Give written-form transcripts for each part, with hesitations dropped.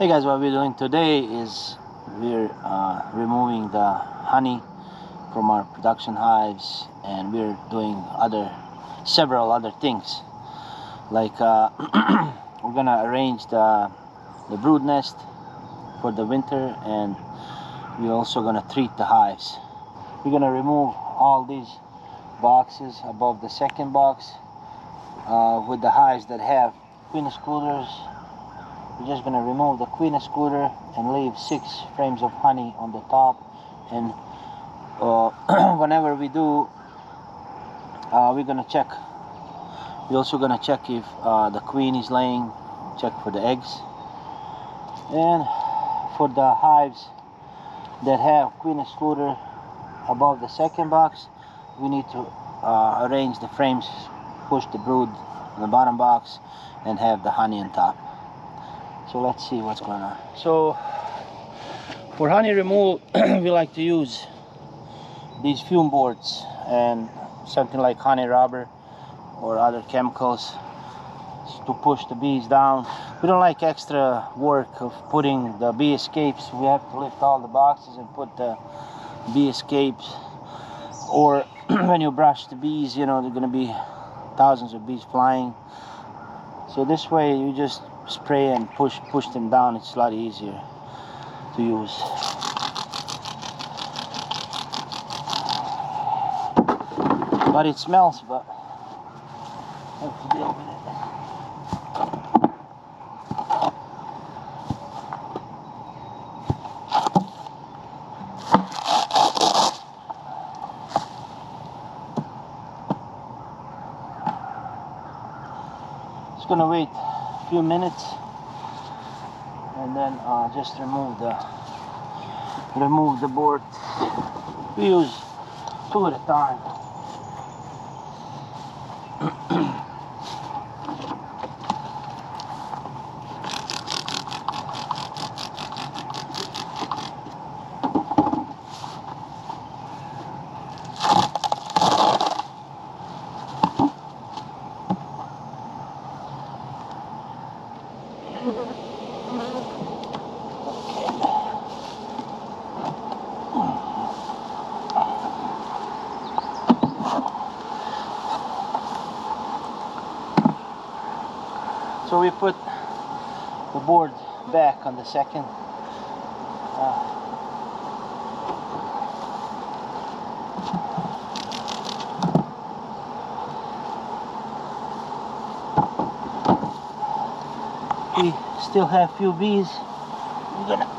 Hey guys, what we're doing today is we're removing the honey from our production hives, and we're doing several other things like we're gonna arrange the brood nest for the winter, and we're also gonna treat the hives. We're gonna remove all these boxes above the second box with the hives that have queen excluders. We're just going to remove the queen excluder and leave 6 frames of honey on the top, and whenever we do, we're going to check. We're also going to check if the queen is laying, check for the eggs. And for the hives that have queen excluder above the second box, we need to arrange the frames, push the brood in the bottom box, and have the honey on top. So let's see what's going on. So for honey removal, we like to use these fume boards and something like honey rubber or other chemicals to push the bees down. We don't like extra work of putting the bee escapes. We have to lift all the boxes and put the bee escapes, or when you brush the bees, you know, there are going to be thousands of bees flying. So this way you just spray and push them down. It's a lot easier to use. But it smells, but I have to deal with it. Just gonna wait a few minutes and then just remove the board. We use 2 at a time. So we put the board back on the second. We still have few bees. We're gonna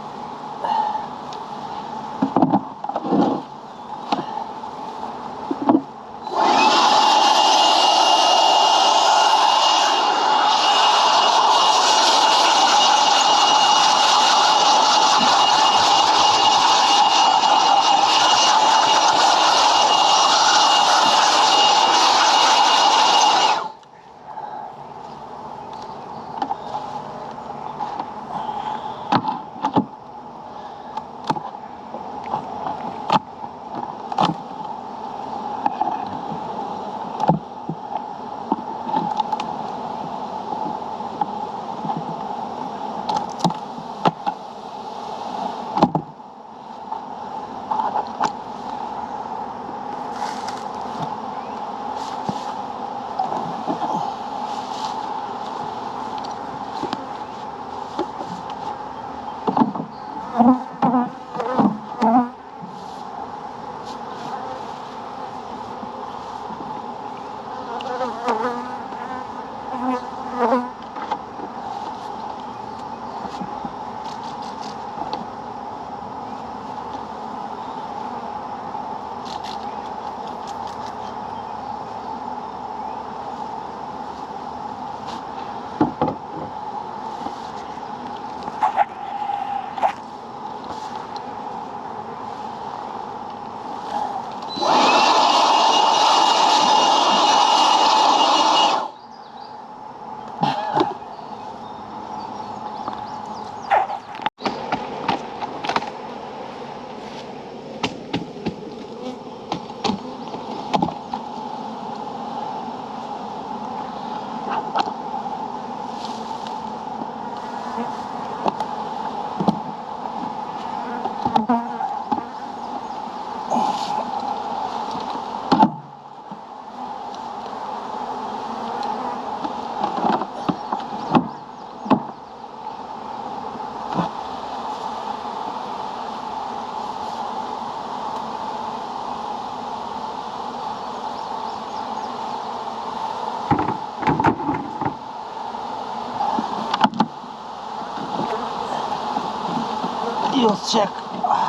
we'll check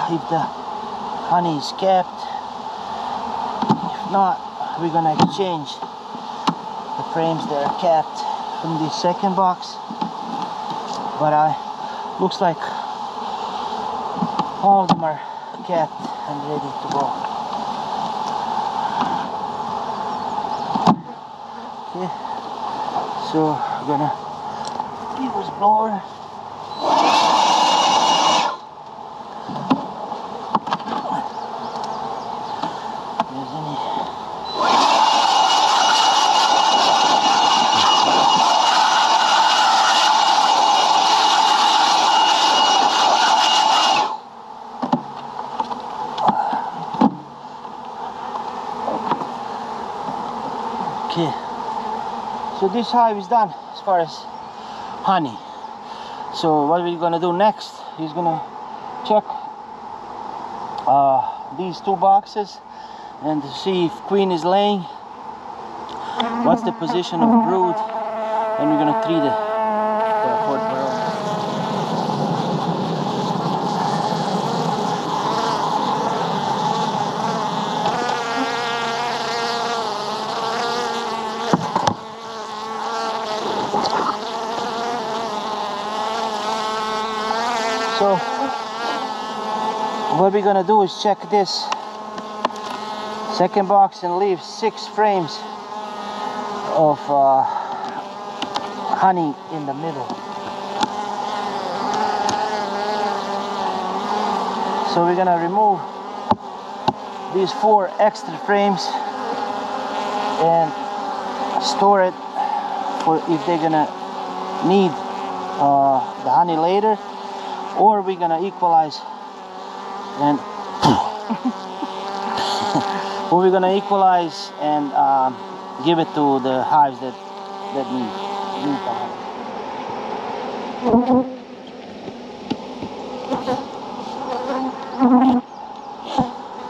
if the honey is kept. If not, we're gonna exchange the frames that are kept from the second box. But looks like all of them are kept and ready to go. Okay, so we're gonna use blower. Okay, so this hive is done as far as honey. So what we're gonna do next is gonna check these two boxes and to see if queen is laying, what's the position of brood, and we're gonna treat it for Varroa. So what we're gonna do is check this second box and leave 6 frames of honey in the middle. So we're gonna remove these 4 extra frames and store it for if they're gonna need the honey later, or we're gonna equalize and or we're gonna equalize and give it to the hives that need the honey.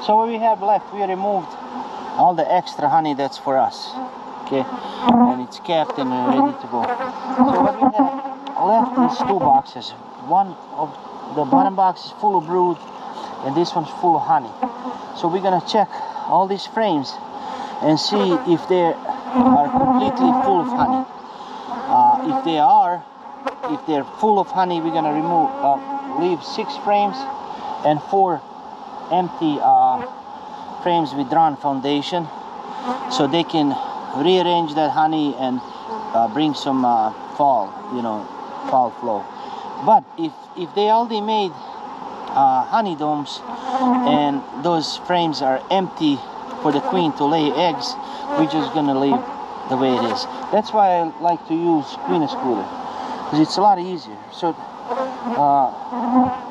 So what we have left, we removed all the extra honey that's for us, okay, and it's kept and ready to go. So what we have left is 2 boxes. One of the bottom box is full of brood and this one's full of honey. So we're gonna check all these frames and see if they are completely full of honey. If they're full of honey, we're gonna leave 6 frames and 4 empty frames with drawn foundation, so they can rearrange that honey and bring some fall flow. But if they already made honey domes and those frames are empty for the queen to lay eggs, we're just gonna leave the way it is. That's why I like to use queen excluder, because it's a lot easier. So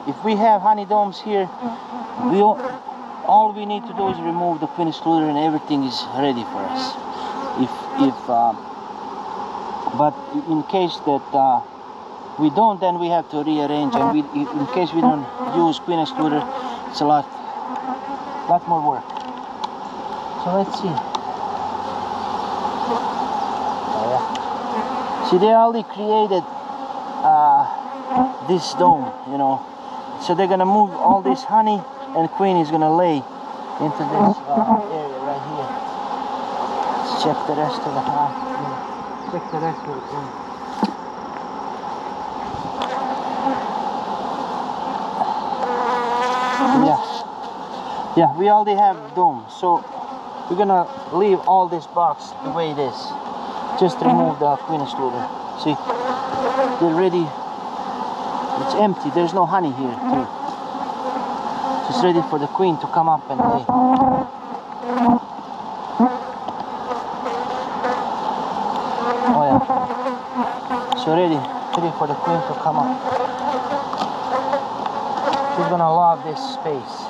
if we have honey domes here, all we need to do is remove the queen excluder and everything is ready for us. But in case that we don't, then we have to rearrange, and in case we don't use queen excluder, it's a lot more work. So let's see. Oh, yeah. See, they already created this dome, so they're gonna move all this honey and queen is gonna lay into this area right here. Let's check the rest of the hive. Check the rest of the queen. Yeah, we already have dome, so we're gonna leave all this box the way it is. Just remove the queen excluder. See, they're ready. It's empty. There's no honey here too. It's ready for the queen to come up and lay. Oh yeah. So ready for the queen to come up. She's gonna love this space.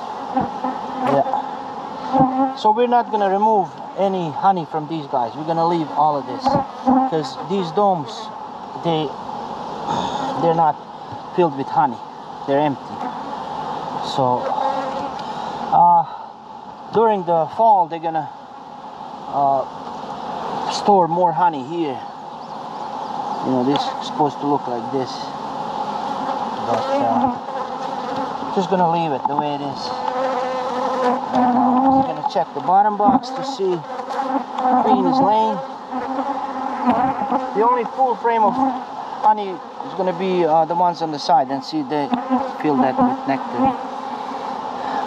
Yeah. So we're not gonna remove any honey from these guys. We're gonna leave all of this because these domes, they're not filled with honey. They're empty. So during the fall, they're gonna store more honey here. This is supposed to look like this, but Just gonna leave it the way it is. I'm just gonna check the bottom box to see queen is laying. The only full frame of honey is gonna be the ones on the side, and see they fill that with nectar.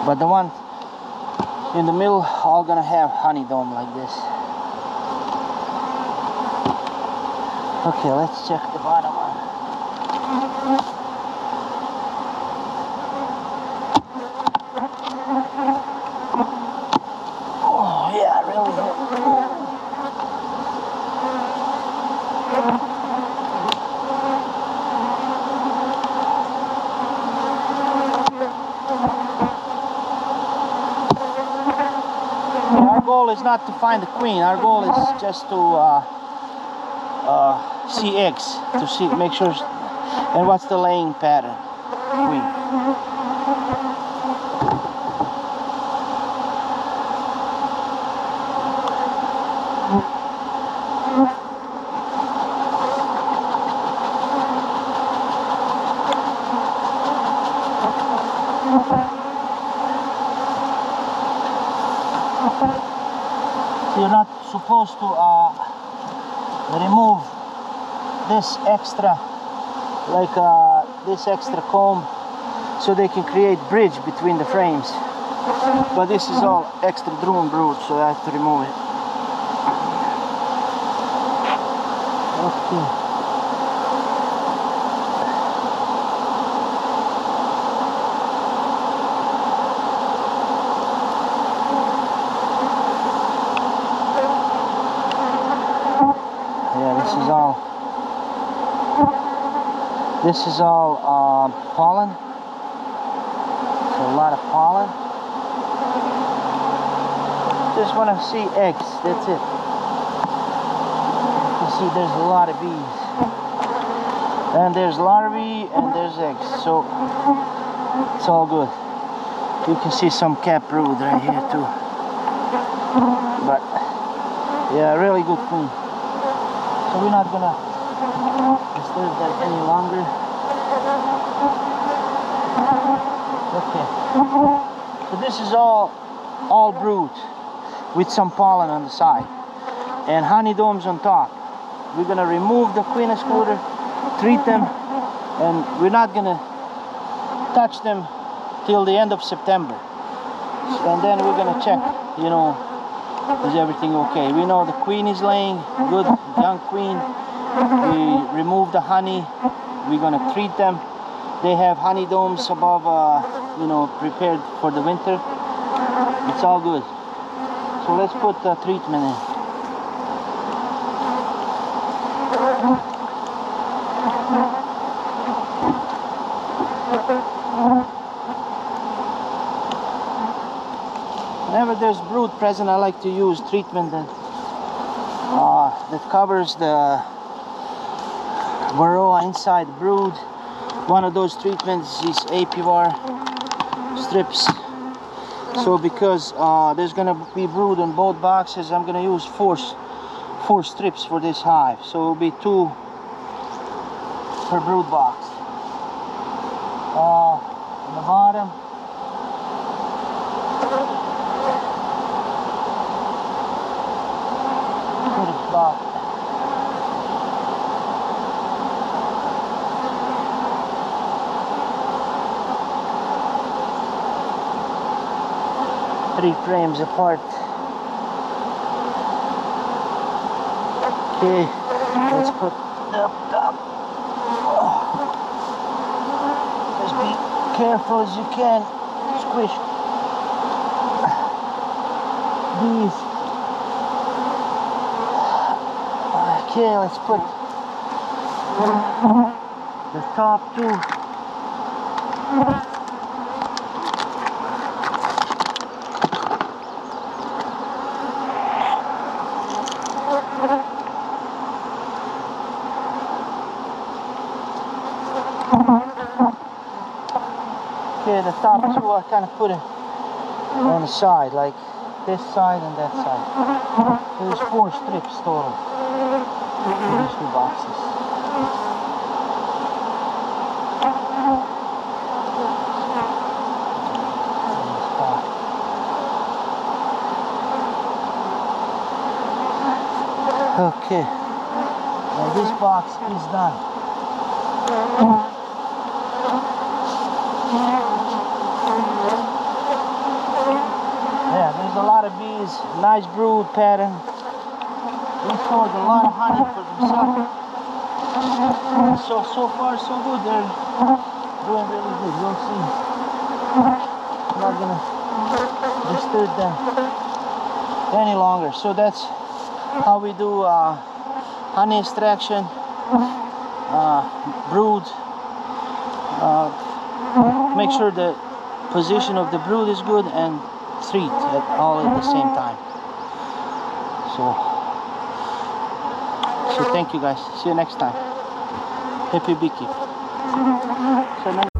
But the one in the middle all gonna have honey dome like this. Okay, let's check the bottom one. Oh yeah, really good. Our goal is not to find the queen. Our goal is just to see eggs, to see, make sure, and what's the laying pattern. Queen. You're not supposed to remove this extra, like this extra comb, so they can create bridge between the frames. But this is all extra drone brood, so I have to remove it. Okay. This is all pollen. It's a lot of pollen. Just want to see eggs, that's it. You see there's a lot of bees. And there's larvae and there's eggs, so it's all good. You can see some cap brood right here too. But yeah, really good queen. So we're not gonna disturb that any longer. Okay. So this is all brood with some pollen on the side and honey domes on top. We're gonna remove the queen excluder, treat them, and we're not gonna touch them till the end of September. And then we're gonna check, you know, is everything okay. We know the queen is laying, good young queen. We remove the honey. We're gonna treat them. They have honey domes above, you know, prepared for the winter. It's all good. So let's put the treatment in. Whenever there's brood present, I like to use treatment that covers the Varroa inside brood. One of those treatments is APVAR strips. So because there's gonna be brood on both boxes, I'm gonna use four strips for this hive. So it'll be 2 per brood box. On the bottom, put it about 3 frames apart. Okay, let's put up top. Just be careful as you can. Squish these. Okay, let's put the top 2. Okay, the top 2 I kind of put it on the side, like this side and that side. There's 4 strips total for these 2 boxes. Okay, and this box is done. Yeah, there's a lot of bees, nice brood pattern. They stored a lot of honey for themselves. So far so good. They're doing really good. We'll see. I'm not gonna disturb them any longer. So that's how we do honey extraction, brood. Make sure the position of the brood is good and treat all at the same time. So thank you guys. See you next time. Happy beekeeping. So